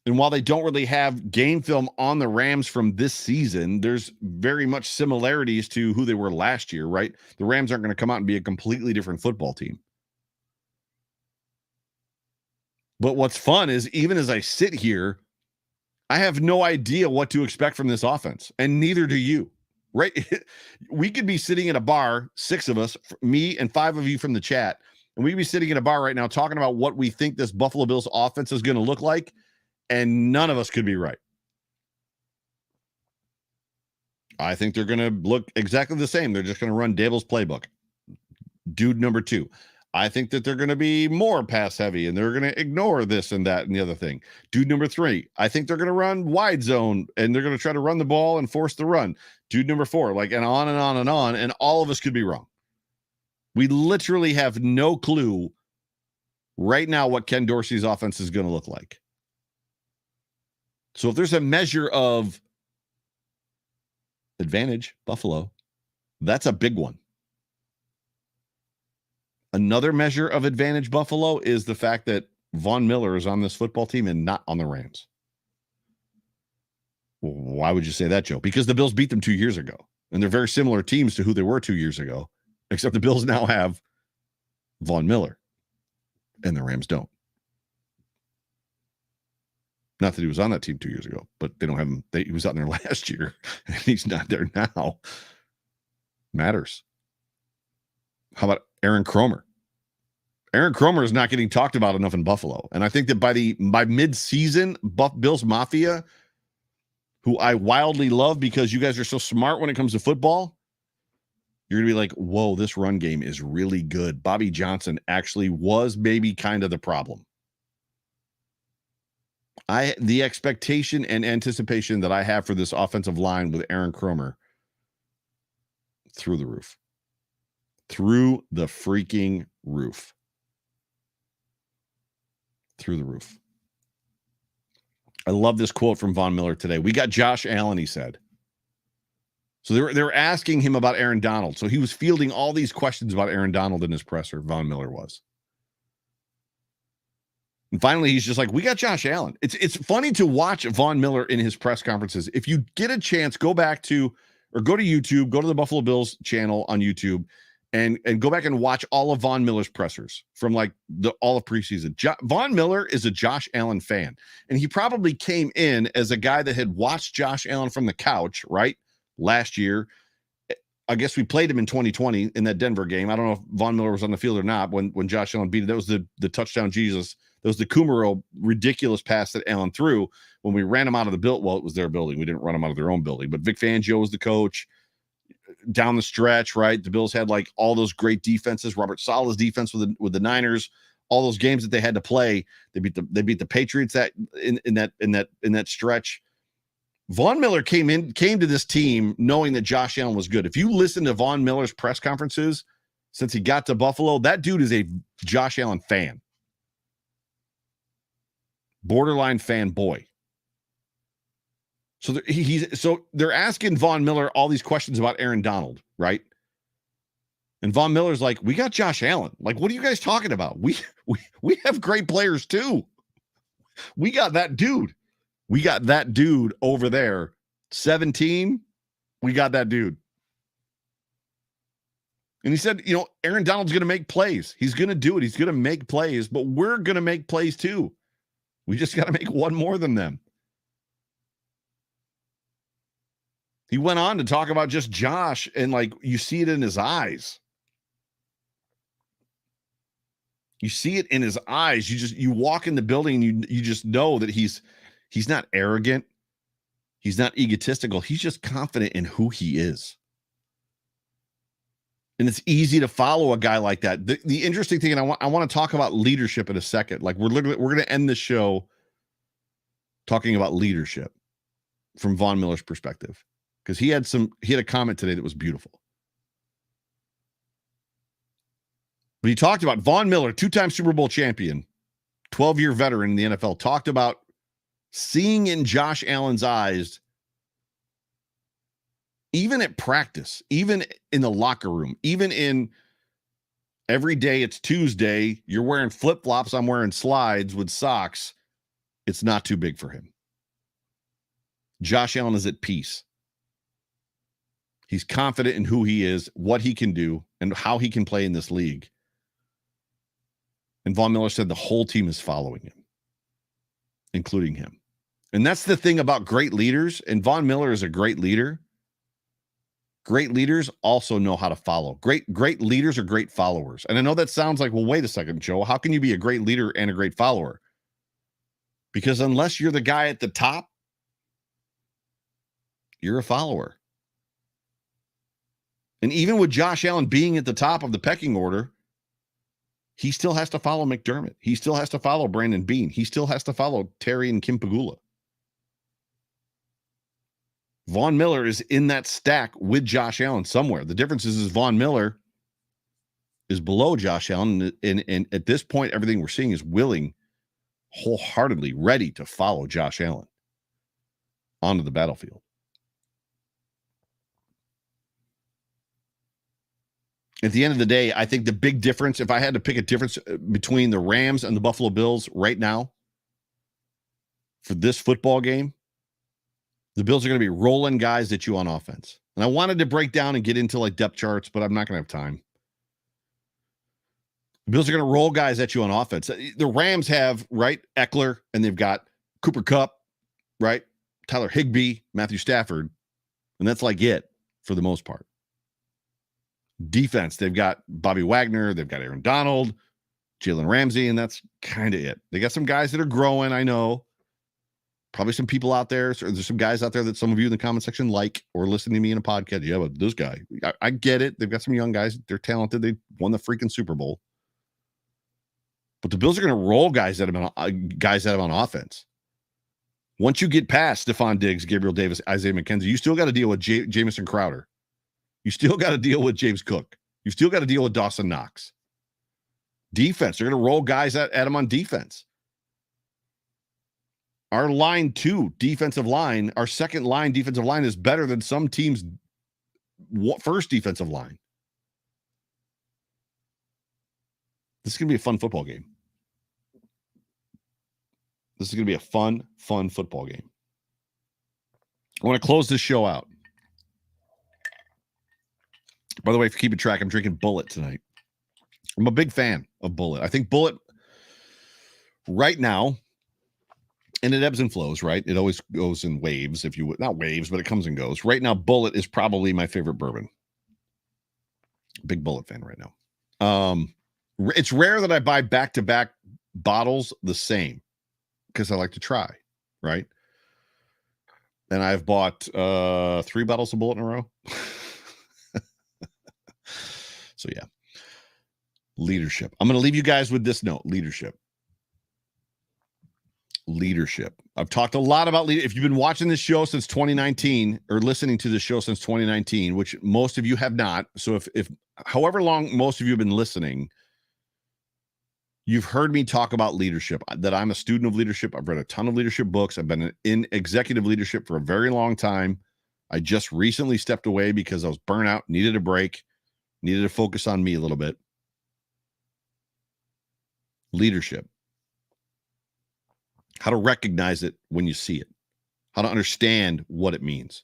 And while they don't really have game film on the Rams from this season, there's very much similarities to who they were last year, right? The Rams aren't going to come out and be a completely different football team. But what's fun is even as I sit here, I have no idea what to expect from this offense, and neither do you. Right? We could be sitting at a bar, 6 of us, me and 5 of you from the chat, and we could be sitting at a bar right now talking about what we think this Buffalo Bills offense is going to look like, and none of us could be right. I think they're going to look exactly the same. They're just going to run Dable's playbook. Dude number 2. I think that they're going to be more pass heavy and they're going to ignore this and that and the other thing. Dude number 3, I think they're going to run wide zone and they're going to try to run the ball and force the run. Dude number 4, and on and on and on. And all of us could be wrong. We literally have no clue right now what Ken Dorsey's offense is going to look like. So if there's a measure of advantage, Buffalo, that's a big one. Another measure of advantage, Buffalo, is the fact that Von Miller is on this football team and not on the Rams. Why would you say that, Joe? Because the Bills beat them 2 years ago, and they're very similar teams to who they were 2 years ago, except the Bills now have Von Miller, and the Rams don't. Not that he was on that team 2 years ago, but they don't have him. He was out there last year, and he's not there now. Matters. How about Aaron Kromer? Aaron Kromer is not getting talked about enough in Buffalo. And I think that by mid-season, Bills Mafia, who I wildly love because you guys are so smart when it comes to football, you're going to be like, whoa, this run game is really good. Bobby Johnson actually was maybe kind of the problem. The expectation and anticipation that I have for this offensive line with Aaron Kromer, through the roof. Through the freaking roof. Through the roof. I love this quote from Von Miller today. We got Josh Allen, he said. So they were asking him about Aaron Donald. So he was fielding all these questions about Aaron Donald in his presser, Von Miller was. And finally, he's just like, we got Josh Allen. It's funny to watch Von Miller in his press conferences. If you get a chance, go to YouTube, go to the Buffalo Bills channel on YouTube and go back and watch all of Von Miller's pressers from like all of preseason. Von Miller is a Josh Allen fan, and he probably came in as a guy that had watched Josh Allen from the couch, right? Last year. I guess we played him in 2020 in that Denver game. I don't know if Von Miller was on the field or not when Josh Allen beat it. That was the touchdown Jesus. That was the Kumaro ridiculous pass that Allen threw when we ran him out of the build. Well, it was their building. We didn't run them out of their own building. But Vic Fangio was the coach down the stretch, right? The Bills had like all those great defenses. Robert Saleh's defense with the Niners. All those games that they had to play. They beat the Patriots in that stretch. Von Miller came to this team knowing that Josh Allen was good. If you listen to Von Miller's press conferences since he got to Buffalo, that dude is a Josh Allen fan. Borderline fanboy. So they're asking Von Miller all these questions about Aaron Donald, right? And Von Miller's like, we got Josh Allen. Like, what are you guys talking about? We have great players too. We got that dude. We got that dude over there. 17, we got that dude. And he said, Aaron Donald's going to make plays. He's going to do it. He's going to make plays, but we're going to make plays too. We just got to make one more than them. He went on to talk about just Josh, and like you see it in his eyes. You see it in his eyes. You walk in the building and you just know that he's not arrogant. He's not egotistical. He's just confident in who he is. And it's easy to follow a guy like that. The interesting thing, and I want to talk about leadership in a second. Like we're going to end the show talking about leadership from Von Miller's perspective, because he had a comment today that was beautiful. But he talked about Von Miller, 2-time Super Bowl champion, 12-year veteran in the NFL, talked about seeing in Josh Allen's eyes, even at practice, even in the locker room, even in every day it's Tuesday, you're wearing flip-flops, I'm wearing slides with socks. It's not too big for him. Josh Allen is at peace. He's confident in who he is, what he can do, and how he can play in this league. And Von Miller said the whole team is following him, including him. And that's the thing about great leaders, and Von Miller is a great leader. Great leaders also know how to follow. Great leaders are great followers. And I know that sounds like, well, wait a second, Joe. How can you be a great leader and a great follower? Because unless you're the guy at the top, you're a follower. And even with Josh Allen being at the top of the pecking order, he still has to follow McDermott. He still has to follow Brandon Beane. He still has to follow Terry and Kim Pagula. Von Miller is in that stack with Josh Allen somewhere. The difference is Von Miller is below Josh Allen. And at this point, everything we're seeing is willing, wholeheartedly ready to follow Josh Allen onto the battlefield. At the end of the day, I think the big difference, if I had to pick a difference between the Rams and the Buffalo Bills right now for this football game, the Bills are going to be rolling guys at you on offense. And I wanted to break down and get into like depth charts, but I'm not going to have time. The Bills are going to roll guys at you on offense. The Rams have, right, Eckler, and they've got Cooper Kupp, right, Tyler Higbee, Matthew Stafford, and that's like it for the most part. Defense, they've got Bobby Wagner, they've got Aaron Donald, Jalen Ramsey, and that's kind of it. They got some guys that are growing, I know. Probably some people out there, so there's some guys out there that some of you in the comment section like or listening to me in a podcast. Yeah, but this guy, I get it. They've got some young guys. They're talented. They won the freaking Super Bowl. But the Bills are going to roll guys at him on offense. Once you get past Stephon Diggs, Gabriel Davis, Isaiah McKenzie, you still got to deal with Jamison Crowder. You still got to deal with James Cook. You still got to deal with Dawson Knox. Defense, they're going to roll guys at him on defense. Our line 2 defensive line, our second line defensive line is better than some teams' first defensive line. This is going to be a fun football game. This is going to be a fun football game. I want to close this show out. By the way, if you keep track, I'm drinking Bullet tonight. I'm a big fan of Bullet. I think Bullet right now, and it ebbs and flows, right? It always goes in waves, if you would. Not waves, but it comes and goes. Right now, Bullet is probably my favorite bourbon. Big Bullet fan right now. It's rare that I buy back-to-back bottles the same because I like to try, right? And I've bought 3 bottles of Bullet in a row. So, yeah. Leadership. I'm going to leave you guys with this note. Leadership. I've talked a lot about leadership. If you've been watching this show since 2019 or listening to this show since 2019, which most of you have not. So if however long most of you have been listening, you've heard me talk about leadership, that I'm a student of leadership. I've read a ton of leadership books. I've been in executive leadership for a very long time. I just recently stepped away because I was burnt out, needed a break, needed to focus on me a little bit. Leadership. How to recognize it when you see it. How to understand what it means.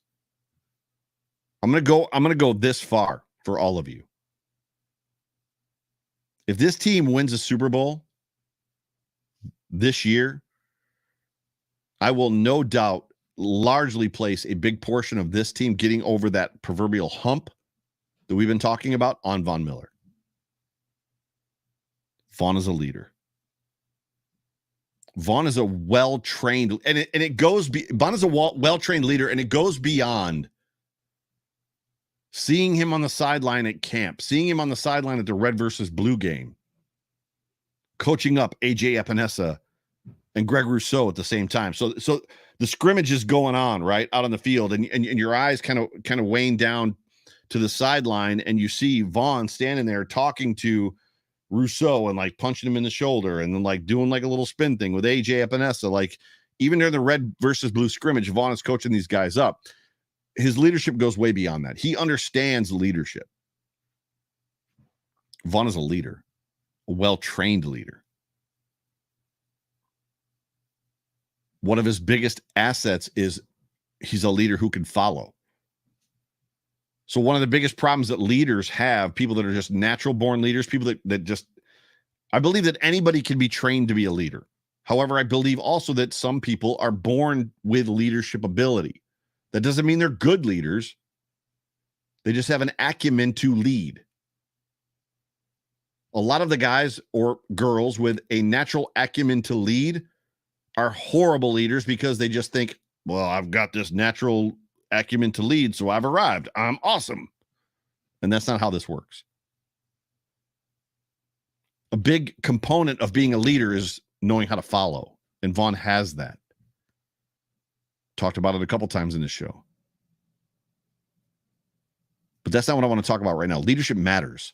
I'm going to go this far for all of you. If this team wins a Super Bowl this year, I will no doubt largely place a big portion of this team getting over that proverbial hump that we've been talking about on Von Miller. Von is a leader. Von is a well-trained, Von is a well-trained leader, and it goes beyond seeing him on the sideline at camp, seeing him on the sideline at the red versus blue game, coaching up AJ Epinesa and Greg Rousseau at the same time. So the scrimmage is going on right out on the field, and your eyes kind of weighing down to the sideline, and you see Von standing there talking to Rousseau and like punching him in the shoulder and then like doing like a little spin thing with AJ Epinesa. Like even during the red versus blue scrimmage, Vaughn is coaching these guys up. His leadership goes way beyond that. He understands leadership. Vaughn is a leader, a well-trained leader. One of his biggest assets is he's a leader who can follow. So one of the biggest problems that leaders have, people that are just natural born leaders, people that just, I believe that anybody can be trained to be a leader. However, I believe also that some people are born with leadership ability. That doesn't mean they're good leaders. They just have an acumen to lead. A lot of the guys or girls with a natural acumen to lead are horrible leaders because they just think, well, I've got this natural acumen to lead, so I've arrived. I'm awesome. And that's not how this works. A big component of being a leader is knowing how to follow, and Vaughn has that. Talked about it a couple times in this show. But that's not what I want to talk about right now. Leadership matters.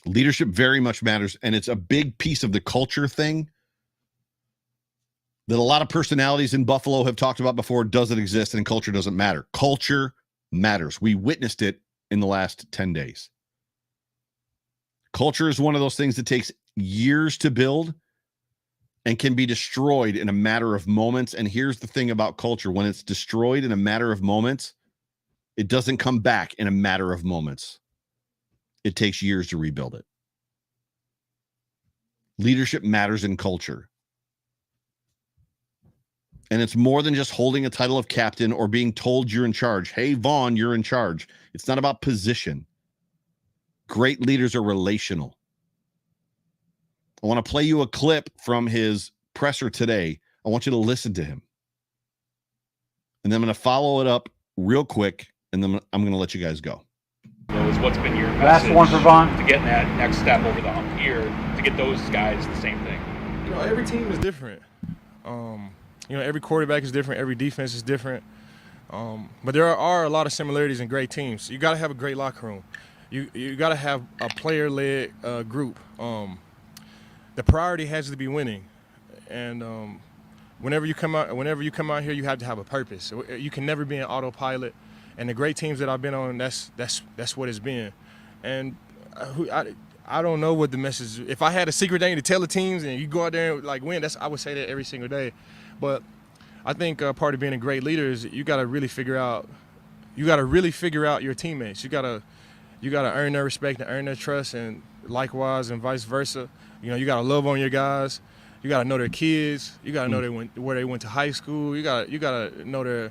Leadership very much matters, and it's a big piece of the culture thing that a lot of personalities in Buffalo have talked about before. Doesn't exist, and culture doesn't matter. Culture matters. We witnessed it in the last 10 days. Culture is one of those things that takes years to build and can be destroyed in a matter of moments. And here's the thing about culture. When it's destroyed in a matter of moments, it doesn't come back in a matter of moments. It takes years to rebuild it. Leadership matters in culture. And it's more than just holding a title of captain or being told you're in charge. Hey, Vaughn, you're in charge. It's not about position. Great leaders are relational. I want to play you a clip from his presser today. I want you to listen to him. And then I'm going to follow it up real quick, and then I'm going to let you guys go. Is what's been your Last message one for Vaughn. to getting that next step over the hump here to get those guys the same thing? You know, every team is different. You know, every quarterback is different. Every defense is different. But there are a lot of similarities in great teams. You got to have a great locker room. You got to have a player-led group. The priority has to be winning, and whenever you come out here, you have to have a purpose. You can never be an autopilot. And the great teams that I've been on, that's what it's been. And I don't know what the message. If I had a secret thing to tell the teams and you go out there and like win, I would say that every single day. But I think part of being a great leader is you got to really figure out. You got to really figure out your teammates. You got to earn their respect and earn their trust, and likewise and vice versa. You got to love on your guys. You got to know their kids. You got to know where they went to high school. You got to know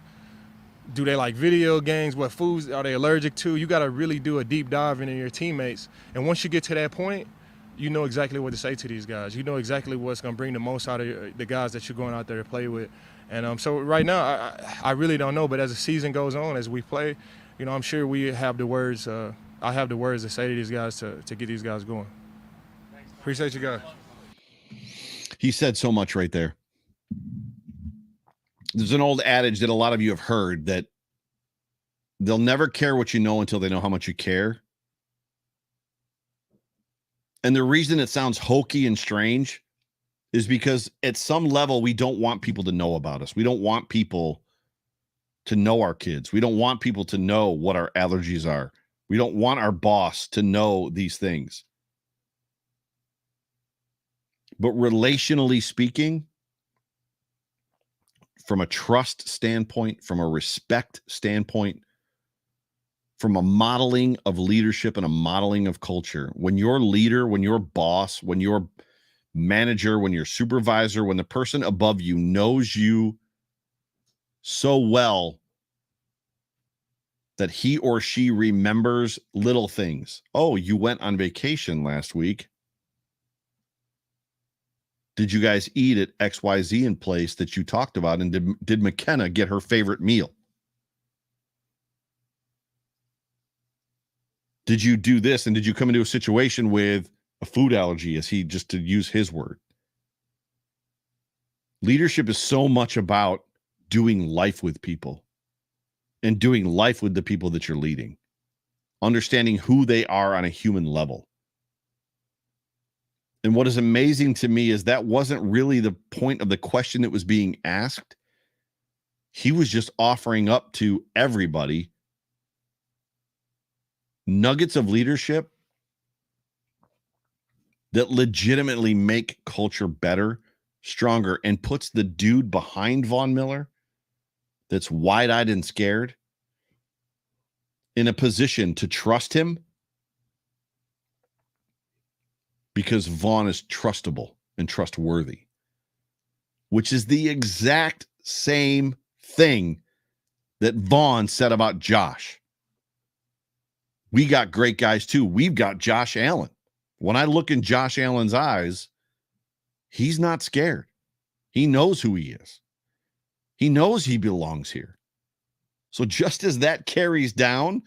do they like video games? What foods are they allergic to? You got to really do a deep dive into your teammates. And once you get to that point, you know exactly what to say to these guys. You know exactly what's going to bring the most out of the guys that you're going out there to play with. And so right now, I really don't know. But as the season goes on, as we play, I'm sure we have the words. I have the words to say to these guys to get these guys going. Appreciate you guys. He said so much right there. There's an old adage that a lot of you have heard that they'll never care what you know until they know how much you care. And the reason it sounds hokey and strange is because at some level, we don't want people to know about us. We don't want people to know our kids. We don't want people to know what our allergies are. We don't want our boss to know these things. But relationally speaking, from a trust standpoint, from a respect standpoint, from a modeling of leadership and a modeling of culture, when your leader, when your boss, when your manager, when your supervisor, when the person above you knows you so well that he or she remembers little things. Oh, you went on vacation last week. Did you guys eat at XYZ in place that you talked about? And did McKenna get her favorite meal? Did you do this? And did you come into a situation with a food allergy, as he just to use his word? Leadership is so much about doing life with people and doing life with the people that you're leading, understanding who they are on a human level. And what is amazing to me is that wasn't really the point of the question that was being asked. He was just offering up to everybody nuggets of leadership that legitimately make culture better, stronger, and puts the dude behind Von Miller that's wide-eyed and scared in a position to trust him, because Vaughn is trustable and trustworthy, which is the exact same thing that Vaughn said about Josh. We got great guys too. We've got Josh Allen. When I look in Josh Allen's eyes, he's not scared. He knows who he is. He knows he belongs here. So just as that carries down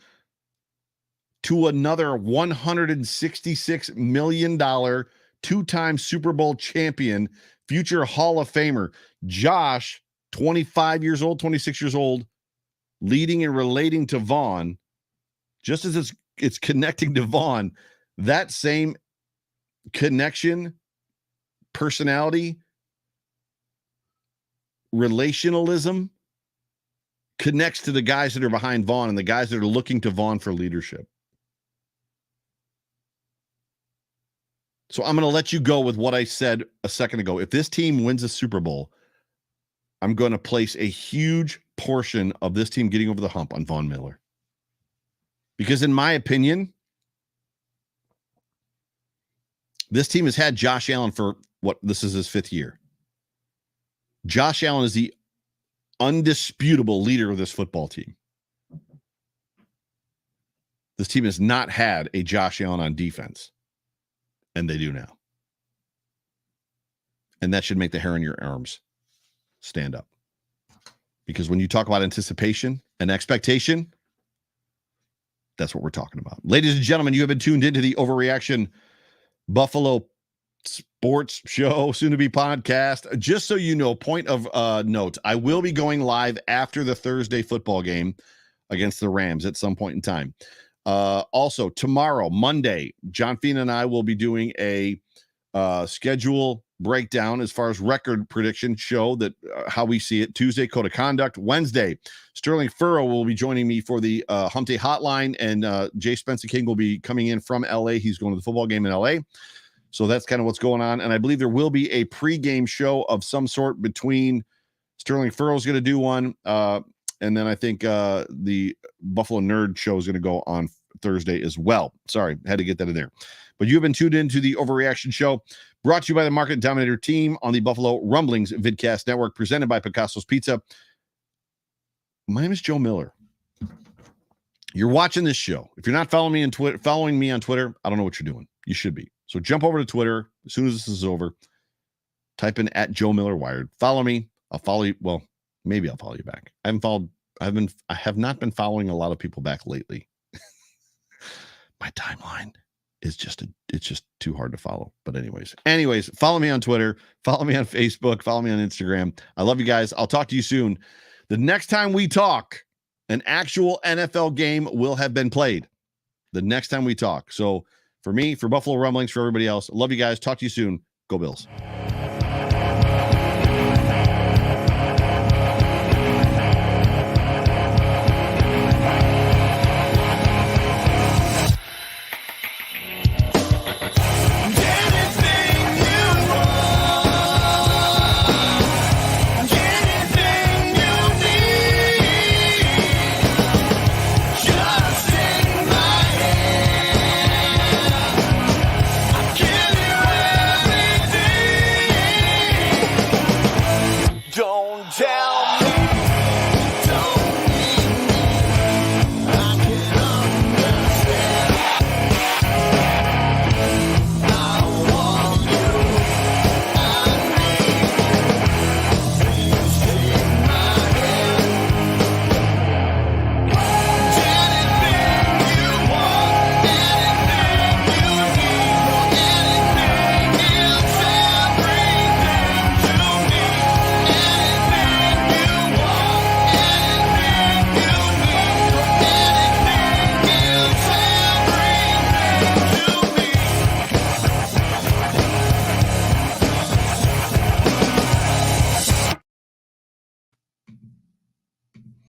to another $166 million, two-time Super Bowl champion, future Hall of Famer, Josh, 25 years old, 26 years old, leading and relating to Vaughn, just as it's connecting to Vaughn, that same connection, personality, relationalism connects to the guys that are behind Vaughn and the guys that are looking to Vaughn for leadership. So I'm going to let you go with what I said a second ago. If this team wins a Super Bowl, I'm going to place a huge portion of this team getting over the hump on Von Miller. Because in my opinion, this team has had Josh Allen for this is his 5th year. Josh Allen is the undisputable leader of this football team. This team has not had a Josh Allen on defense. And they do now. And that should make the hair on your arms stand up. Because when you talk about anticipation and expectation, that's what we're talking about. Ladies and gentlemen, you have been tuned into the Overreaction Buffalo Sports Show, soon to be podcast. Just so you know, point of note, I will be going live after the Thursday football game against the Rams at some point in time. Also, tomorrow, Monday, John Fina and I will be doing a schedule breakdown as far as record prediction show that how we see it. Tuesday, Code of Conduct. Wednesday, Sterling Furrow will be joining me for the Hump Day Hotline, and Jay Spencer King will be coming in from LA. He's going to the football game in LA. So that's kind of what's going on. And I believe there will be a pregame show of some sort between Sterling Furrow's going to do one. And then I think the Buffalo Nerd show is going to go on Thursday as well. Sorry, had to get that in there. But you have been tuned into the Overreaction Show, brought to you by the Market Dominator team on the Buffalo Rumblings Vidcast Network, presented by Picasso's Pizza. My name is Joe Miller. You're watching this show. If you're not following me on Twitter, I don't know what you're doing. You should be. So jump over to Twitter as soon as this is over. Type in @JoeMillerWired. Follow me. I'll follow you. Well, maybe I'll follow you back. I have not been following a lot of people back lately. My timeline is it's just too hard to follow. But anyways, follow me on Twitter, follow me on Facebook, follow me on Instagram. I love you guys. I'll talk to you soon. The next time we talk, an actual NFL game will have been played. The next time we talk. So for me, for Buffalo Rumblings, for everybody else, I love you guys. Talk to you soon. Go Bills.